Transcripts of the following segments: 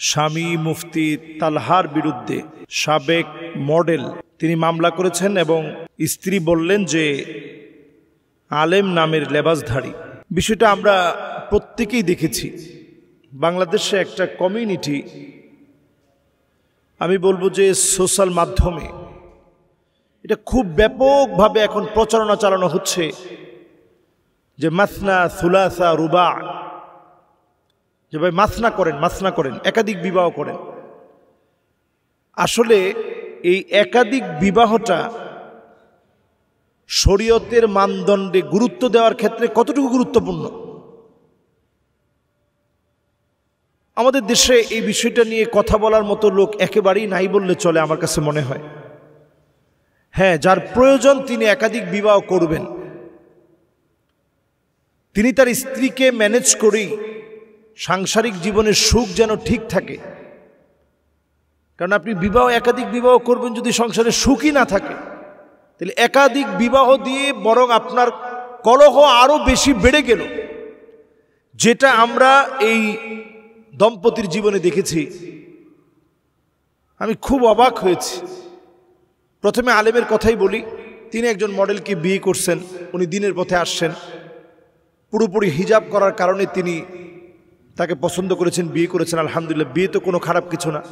স্বামী মুফতি তালহার বিরুদ্ধে সাবেক মডেল তিনি মামলা করেছেন এবং স্ত্রী বললেন যে আলেম নামের লেবাসধারী। বিষয়টা আমরা প্রত্যেকেই দেখেছি। বাংলাদেশে একটা কমিউনিটি, আমি বলবো যে সোশ্যাল মাধ্যমে এটা খুব ব্যাপকভাবে এখন প্রচারণা চালানো হচ্ছে যে মাসনা সুলাসা রুবা, যে ভাই মাসনা করেন একাধিক বিবাহ করেন। আসলে এই একাধিক বিবাহটা শরীয়তের মানদণ্ডে গুরুত্ব দেওয়ার ক্ষেত্রে কতটুকু গুরুত্বপূর্ণ? আমাদের দেশে এই বিষয়টা নিয়ে কথা বলার মতো লোক একেবারেই নাই বললে চলে আমার কাছে মনে হয়। হ্যাঁ, যার প্রয়োজন তিনি একাধিক বিবাহ করবেন, তিনি তার স্ত্রীকে ম্যানেজ করেই সাংসারিক জীবনের সুখ যেন ঠিক থাকে। কারণ আপনি একাধিক বিবাহ করবেন যদি সংসারে সুখই না থাকে, তাহলে একাধিক বিবাহ দিয়ে বরং আপনার কলহ আরো বেশি বেড়ে গেল। যেটা আমরা এই দম্পতির জীবনে দেখেছি, আমি খুব অবাক হয়েছি। প্রথমে আলেমের কথাই বলি। তিনি একজন মডেলকে বিয়ে করছেন, উনি দিনের পথে আসছেন, পুরোপুরি হিজাব করার কারণে তিনি তাকে পছন্দ করেছেন, বিয়ে করেছেন। আলহামদুলিল্লাহ, বিয়ে তো কোনো খারাপ কিছু না।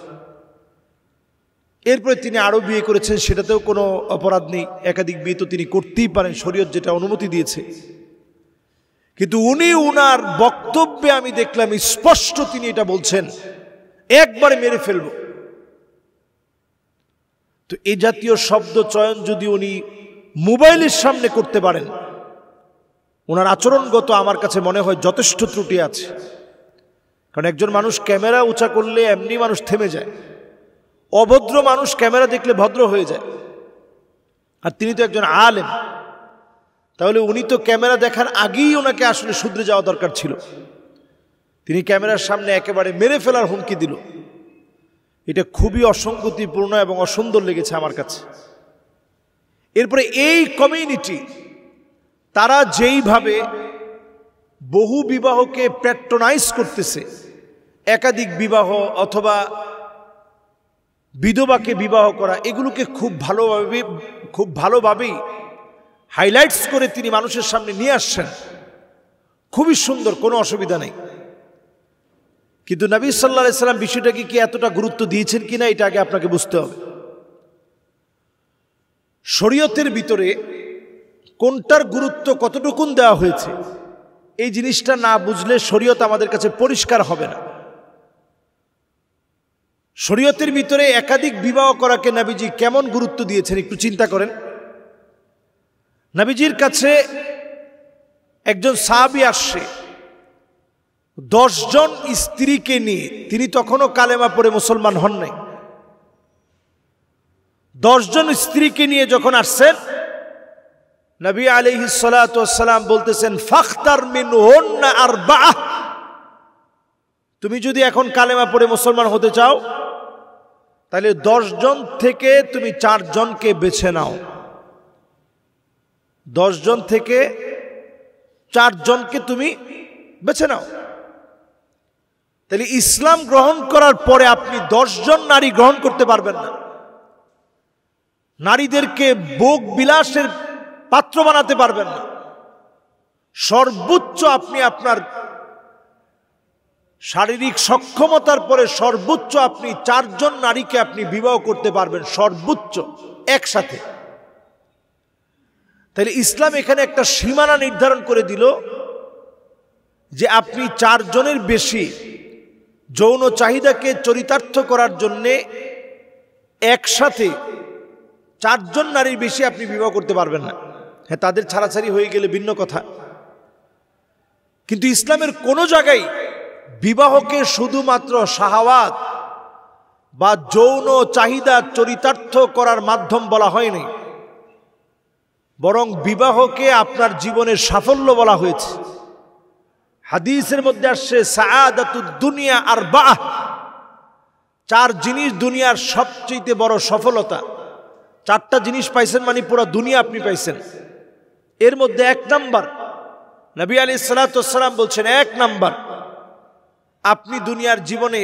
এরপরে তিনি আরও বিয়ে করেছেন, সেটাতেও কোনো অপরাধ নেই। একাধিক বিয়ে তো তিনি করতেই পারেন, শরীয়ত যেটা অনুমতি দিয়েছে। কিন্তু উনি উনার বক্তব্যে আমি দেখলাম স্পষ্ট তিনি এটা বলছেন, একবারে মেরে ফেলব। তো এই জাতীয় শব্দ চয়ন যদি উনি মোবাইলের সামনে করতে পারেন, ওনার আচরণগত আমার কাছে মনে হয় যথেষ্ট ত্রুটি আছে। কারণ একজন মানুষ ক্যামেরা উঁচা করলে এমনি মানুষ থেমে যায়, অভদ্র মানুষ ক্যামেরা দেখলে ভদ্র হয়ে যায়। আর তিনি তো একজন আলেম, তাহলে উনি তো ক্যামেরা দেখার আগেই ওনাকে আসলে শুধরে যাওয়া দরকার ছিল। তিনি ক্যামেরার সামনে একেবারে মেরে ফেলার হুমকি দিল। এটা খুবই অসঙ্গতিপূর্ণ এবং অসুন্দর লেগেছে আমার কাছে। এরপরে এই কমিউনিটি তারা যেইভাবে বহু বিবাহকে প্যাট্রোনাইজ করতেছে, একাধিক বিবাহ অথবা বিধবাকে বিবাহ করা, এগুলোকে খুব ভালোভাবেই হাইলাইটস করে তিনি মানুষের সামনে নিয়ে আসছেন। খুবই সুন্দর, কোনো অসুবিধা নেই। কিন্তু নবী সাল্লাল্লাহু আলাইহি সাল্লাম বিষয়টাকে কি এতটা গুরুত্ব দিয়েছেন কিনা এটা আগে আপনাকে বুঝতে হবে। শরীয়তের ভিতরে কোনটার গুরুত্ব কতটুকুন দেওয়া হয়েছে, এই জিনিসটা না বুঝলে শরীয়ত আমাদের কাছে পরিষ্কার হবে না। শরীয়তের ভিতরে একাধিক বিবাহ করাকে নবীজি কেমন গুরুত্ব দিয়েছেন একটু চিন্তা করেন। নবীজির কাছে একজন সাহাবী আসছে 10 জন স্ত্রীকে নিয়ে, তিনি তখনও কালেমা পড়ে মুসলমান হন নাই। 10 জন স্ত্রীকে নিয়ে যখন আসছেন, নবী আলাইহিস সালাতু ওয়াস সালাম বলতেছেন ফাখতার মিনহুন্না আরবাআহ, তুমি যদি এখন কালেমা পড়ে মুসলমান হতে চাও তাহলে 10 জন থেকে তুমি 4 জনকে বেছে নাও। 10 জন থেকে 4 জনকে তুমি বেছে নাও। তাহলে ইসলাম গ্রহণ করার পরে আপনি 10 জন নারী গ্রহণ করতে পারবেন না। নারীদেরকে ভোগ বিলাসের পাত্র বানাতে পারবেন না। সর্বোচ্চ আপনি আপনার শারীরিক সক্ষমতার পরে সর্বোচ্চ আপনি 4 জন নারীকে আপনি বিবাহ করতে পারবেন, সর্বোচ্চ একসাথে। তাহলে ইসলাম এখানে একটা সীমানা নির্ধারণ করে দিল যে আপনি 4 জনের বেশি যৌন চাহিদাকে চরিতার্থ করার জন্যে একসাথে 4 জন নারীর বেশি আপনি বিবাহ করতে পারবেন না। হ্যাঁ, তাদের ছাড়াছাড়ি হয়ে গেলে ভিন্ন কথা। কিন্তু ইসলামের কোনো জায়গায় বিবাহকে শুধুমাত্র শাহাওয়াত বা যৌন চাহিদা চরিতার্থ করার মাধ্যম বলা হয়নি, বরং বিবাহকে আপনার জীবনের সাফল্য বলা হয়েছে। হাদিসের মধ্যে আসছে সাআদাতুদ দুনিয়া আরবাআহ, 4 জিনিস দুনিয়ার সবচেয়ে বড় সফলতা। 4টা জিনিস পাইছেন মানে পুরো দুনিয়া আপনি পাইছেন। এর মধ্যে 1 নাম্বার, নবী আলাইহিস সালাতু ওয়াস সালাম বলছেন 1 নাম্বার, আপনি দুনিয়ার জীবনে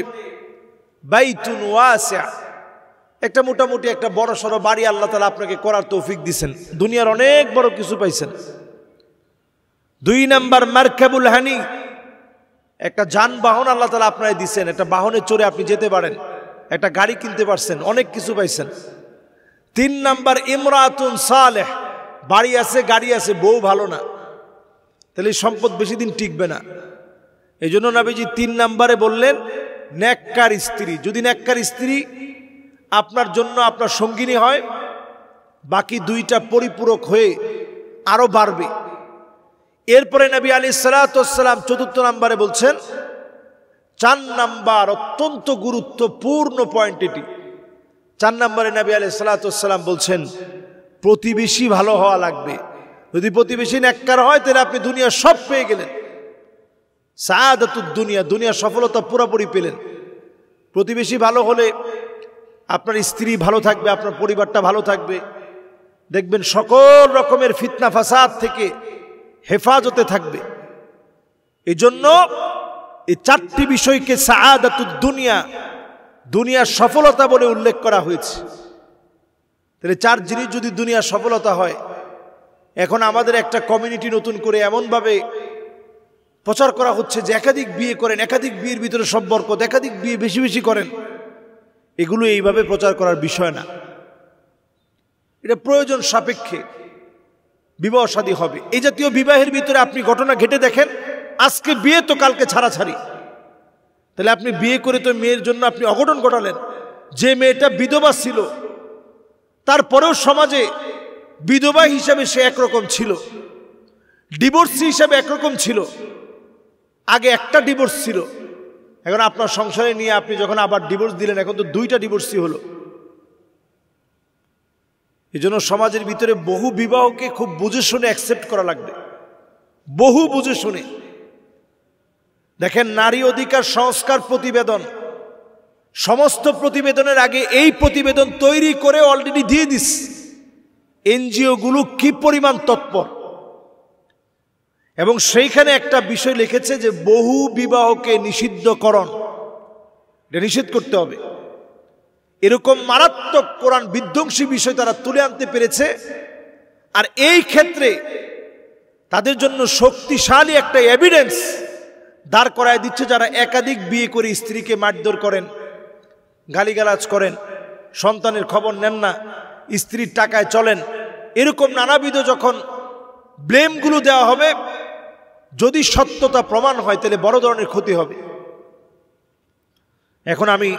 বাইতুন ওয়াসিআ, একটা মোটামুটি একটা বড় সড়ো বাড়ি আল্লাহ তাআলা আপনাকে করার তৌফিক দিয়েছেন, দুনিয়ার অনেক বড় কিছু পাইছেন। 2 নাম্বার মারকাবুল হানি, একটা যানবাহন আল্লাহ তাআলা আপনাকে দিয়েছেন, একটা বাহনে চড়ে আপনি যেতে পারেন, একটা গাড়ি কিনতে পারছেন, অনেক কিছু পাইছেন। 3 নাম্বার ইমরাতুন সালেহ, বাড়ি আছে গাড়ি আছে, বউ ভালো না, তাহলে এই সম্পদ বেশি দিন টিকবে না। এই জন্য নবীজি 3 নাম্বারে বললেন নেককার স্ত্রী। যদি নেককার স্ত্রী আপনার জন্য আপনার সঙ্গিনী হয়, বাকি 2টা পরিপূরক হয়ে আরো বাড়বে। এরপরে নবী আলাইহিস সালাতু ওয়াস সালাম 4 নাম্বারে বলছেন, 4 নাম্বার অত্যন্ত গুরুত্বপূর্ণ পয়েন্ট এটি। 4 নাম্বারে নবী আলাইহিস সালাতু ওয়াস সালাম বলছেন প্রতিবেশী ভালো হওয়া লাগবে। যদি প্রতিবেশী নেককার হয় তাহলে আপনি দুনিয়া সব পেয়ে গেলেন, সাআদাতুদ দুনিয়া, দুনিয়ার সফলতা পুরোপুরি পেলেন। প্রতিবেশী ভালো হলে আপনার স্ত্রী ভালো থাকবে, আপনার পরিবারটা ভালো থাকবে, দেখবেন সকল রকমের ফিতনা ফাসাদ থেকে হেফাজতে থাকবে। এই জন্য এই 4টি বিষয়কে সাআদাতুদ দুনিয়া, দুনিয়ার সফলতা বলে উল্লেখ করা হয়েছে। তাহলে 4 জিনিস যদি দুনিয়ার সফলতা হয়, এখন আমাদের একটা কমিউনিটি নতুন করে এমনভাবে প্রচার করা হচ্ছে যে একাধিক বিয়ে করেন, একাধিক বিয়ের ভিতরে সম্পর্ক, একাধিক বিয়ে বেশি বেশি করেন। এগুলো এইভাবে প্রচার করার বিষয় না, এটা প্রয়োজন সাপেক্ষে বিবাহ শাদী হবে। এই জাতীয় বিবাহের ভিতরে আপনি ঘটনা ঘটে দেখেন, আজকে বিয়ে তো কালকে ছাড়াছাড়ি, তাহলে আপনি বিয়ে করে তো মেয়ের জন্য আপনি অঘটন ঘটালেন। যে মেয়েটা বিধবা ছিল, তারপরেও সমাজে বিধবা হিসাবে সে একরকম ছিল, ডিভোর্সি হিসাবে একরকম ছিল। আগে একটা ডিভোর্স ছিল, এখন আপনার সংসারে নিয়ে আপনি যখন আবার ডিভোর্স দিলেন, এখন তো 2টা ডিভোর্সই হলো। এই জন্য সমাজের ভিতরে বহু বিবাহকে খুব বুঝে শুনে অ্যাকসেপ্ট করা লাগবে, বহু বুঝে শুনে। দেখেন, নারী অধিকার সংস্কার প্রতিবেদন, সমস্ত প্রতিবেদনের আগে এই প্রতিবেদন তৈরি করে অলরেডি দিয়ে দিস এনজিও গুলো কি পরিমাণ তৎপর। এবং সেইখানে একটা বিষয় লিখেছে যে বহু বিবাহকে নিষিদ্ধকরণ, এটা নিষেধ করতে হবে। এরকম মারাত্মক কোরআন বিধ্বংসী বিষয় তারা তুলে আনতে পেরেছে। আর এই ক্ষেত্রে তাদের জন্য শক্তিশালী একটা এভিডেন্স দাঁড় করায় দিচ্ছে, যারা একাধিক বিয়ে করে স্ত্রীকে মারধর করেন, গালিগালাজ করেন, সন্তানের খবর নেন না, স্ত্রীর টাকায় চলেন, এরকম নানাবিধ যখন ব্লেমগুলো দেওয়া হবে, যদি সত্যতা প্রমাণ হয় তাহলে বড় ধরনের ক্ষতি হবে। এখন আমি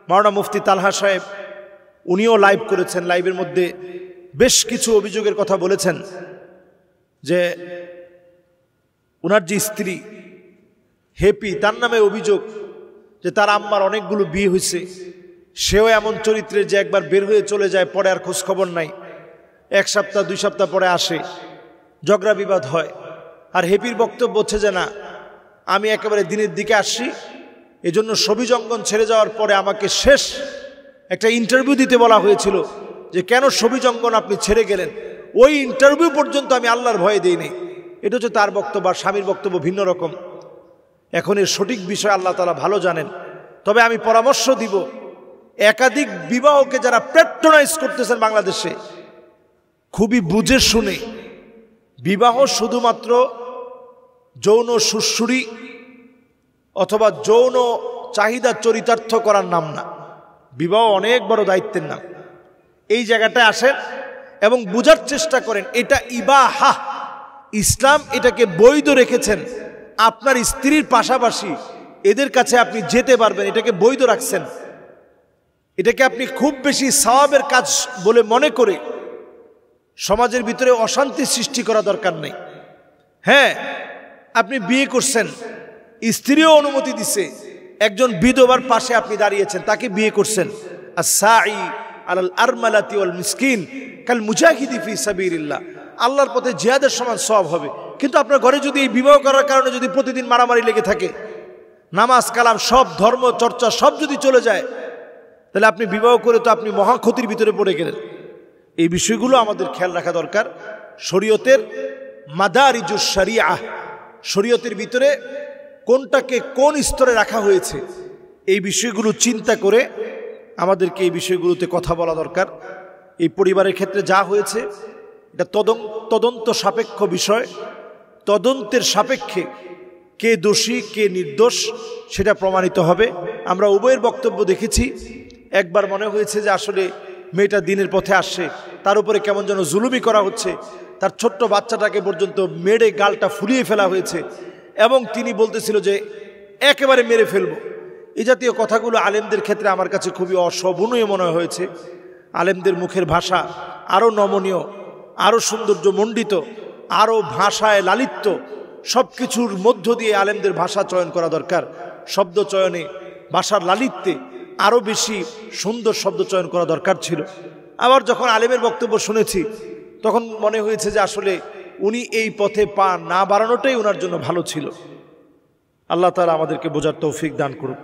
মাওলানা মুফতি তালহা সাহেব, উনিও লাইভ করেছেন, লাইভের মধ্যে বেশ কিছু অভিযোগের কথা বলেছেন যে উনার যে স্ত্রী হ্যাপি, তার নামে অভিযোগ যে তার আম্মার অনেকগুলো বিয়ে হয়েছে, সেও এমন চরিত্রের যে একবার বের হয়ে চলে যায়, পরে আর খোঁজ খবর নাই, 1 সপ্তাহ 2 সপ্তাহ পরে আসে, ঝগড়া বিবাদ হয়। আর হ্যাপির বক্তব্য হচ্ছে যে না, আমি একেবারে দিনের দিকে আসছি, এজন্য সবিজঙ্গন ছেড়ে যাওয়ার পরে আমাকে শেষ একটা ইন্টারভিউ দিতে বলা হয়েছিল যে কেন সবিজঙ্গন আপনি ছেড়ে গেলেন, ওই ইন্টারভিউ পর্যন্ত আমি আল্লাহর ভয়ে দিই নাই। এটা হচ্ছে তার বক্তব্য, আর স্বামীর বক্তব্য ভিন্ন রকম। এখন এর সঠিক বিষয় আল্লাহ তাআলা ভালো জানেন। তবে আমি পরামর্শ দিব, একাধিক বিবাহকে যারা প্যাট্রোনাইজ করতেছেন বাংলাদেশে, খুবই বুঝে শুনে। বিবাহ শুধুমাত্র যৌন সুশ্রুরি অথবা যৌন চাহিদা চরিতার্থ করার নাম না, বিবাহ অনেক বড় দায়িত্বের নাম। এই জায়গাটায় আসেন এবং বুঝার চেষ্টা করেন, এটা ইবাহা, ইসলাম এটাকে বৈধ রেখেছেন। আপনার স্ত্রীর পাশাপাশি এদের কাছে আপনি যেতে পারবেন, এটাকে বৈধ রাখছেন। এটাকে আপনি খুব বেশি সওয়াবের কাজ বলে মনে করে সমাজের ভিতরে অশান্তি সৃষ্টি করা দরকার নেই। হ্যাঁ, আপনি বিয়ে করছেন, স্ত্রীও অনুমতি দিছে, একজন বিধবার পাশে আপনি দাঁড়িয়েছেন, তাকে বিয়ে করছেন। আস-সাঈ আলাল আরমালাতি ওয়াল মিসকিন কাল মুজাহিদি ফি সাবিলিল্লাহ, আল্লাহর পথে জিহাদের সমান সওয়াব হবে। কিন্তু আপনার ঘরে যদি এই বিবাহ করার কারণে যদি প্রতিদিন মারামারি লেগে থাকে, নামাজ কালাম সব ধর্ম চর্চা সব যদি চলে যায়, তাহলে আপনি বিবাহ করে তো আপনি মহা ক্ষতির ভিতরে পড়ে গেলেন। এই বিষয়গুলো আমাদের খেয়াল রাখা দরকার। শরীয়তের মাদারিজুশ শরিয়াহ, শরীয়তের ভিতরে কোনটাকে কোন স্তরে রাখা হয়েছে, এই বিষয়গুলো চিন্তা করে আমাদেরকে এই বিষয়গুলোতে কথা বলা দরকার। এই পরিবারের ক্ষেত্রে যা হয়েছে এটা তদন্ত সাপেক্ষ বিষয়। তদন্তের সাপেক্ষে কে দোষী কে নির্দোষ সেটা প্রমাণিত হবে। আমরা উভয়ের বক্তব্য দেখেছি। একবার মনে হয়েছে যে আসলে মেয়েটা দিনের পথে আসছে, তার উপরে কেমন যেন জুলুমি করা হচ্ছে, তার ছোট্ট বাচ্চাটাকে পর্যন্ত মেরে গালটা ফুলিয়ে ফেলা হয়েছে এবং তিনি বলতেছিল যে একেবারে মেরে ফেলবো। এই জাতীয় কথাগুলো আলেমদের ক্ষেত্রে আমার কাছে খুবই অশোভনীয় মনে হয়েছে। আলেমদের মুখের ভাষা আরও নমনীয়, আরও সৌন্দর্যমণ্ডিত, আরও ভাষায় লালিত্য, সব কিছুর মধ্য দিয়ে আলেমদের ভাষা চয়ন করা দরকার। শব্দ চয়নে, ভাষার লালিত্যে আরও বেশি সুন্দর শব্দ চয়ন করা দরকার ছিল। আবার যখন আলেমের বক্তব্য শুনেছি তখন মনে হয়েছে যে আসলে উনি এই পথে পা না বাড়ানোটাই ওনার জন্য ভালো ছিল। আল্লাহ তাআলা আমাদেরকে বোঝার তৌফিক দান করুন।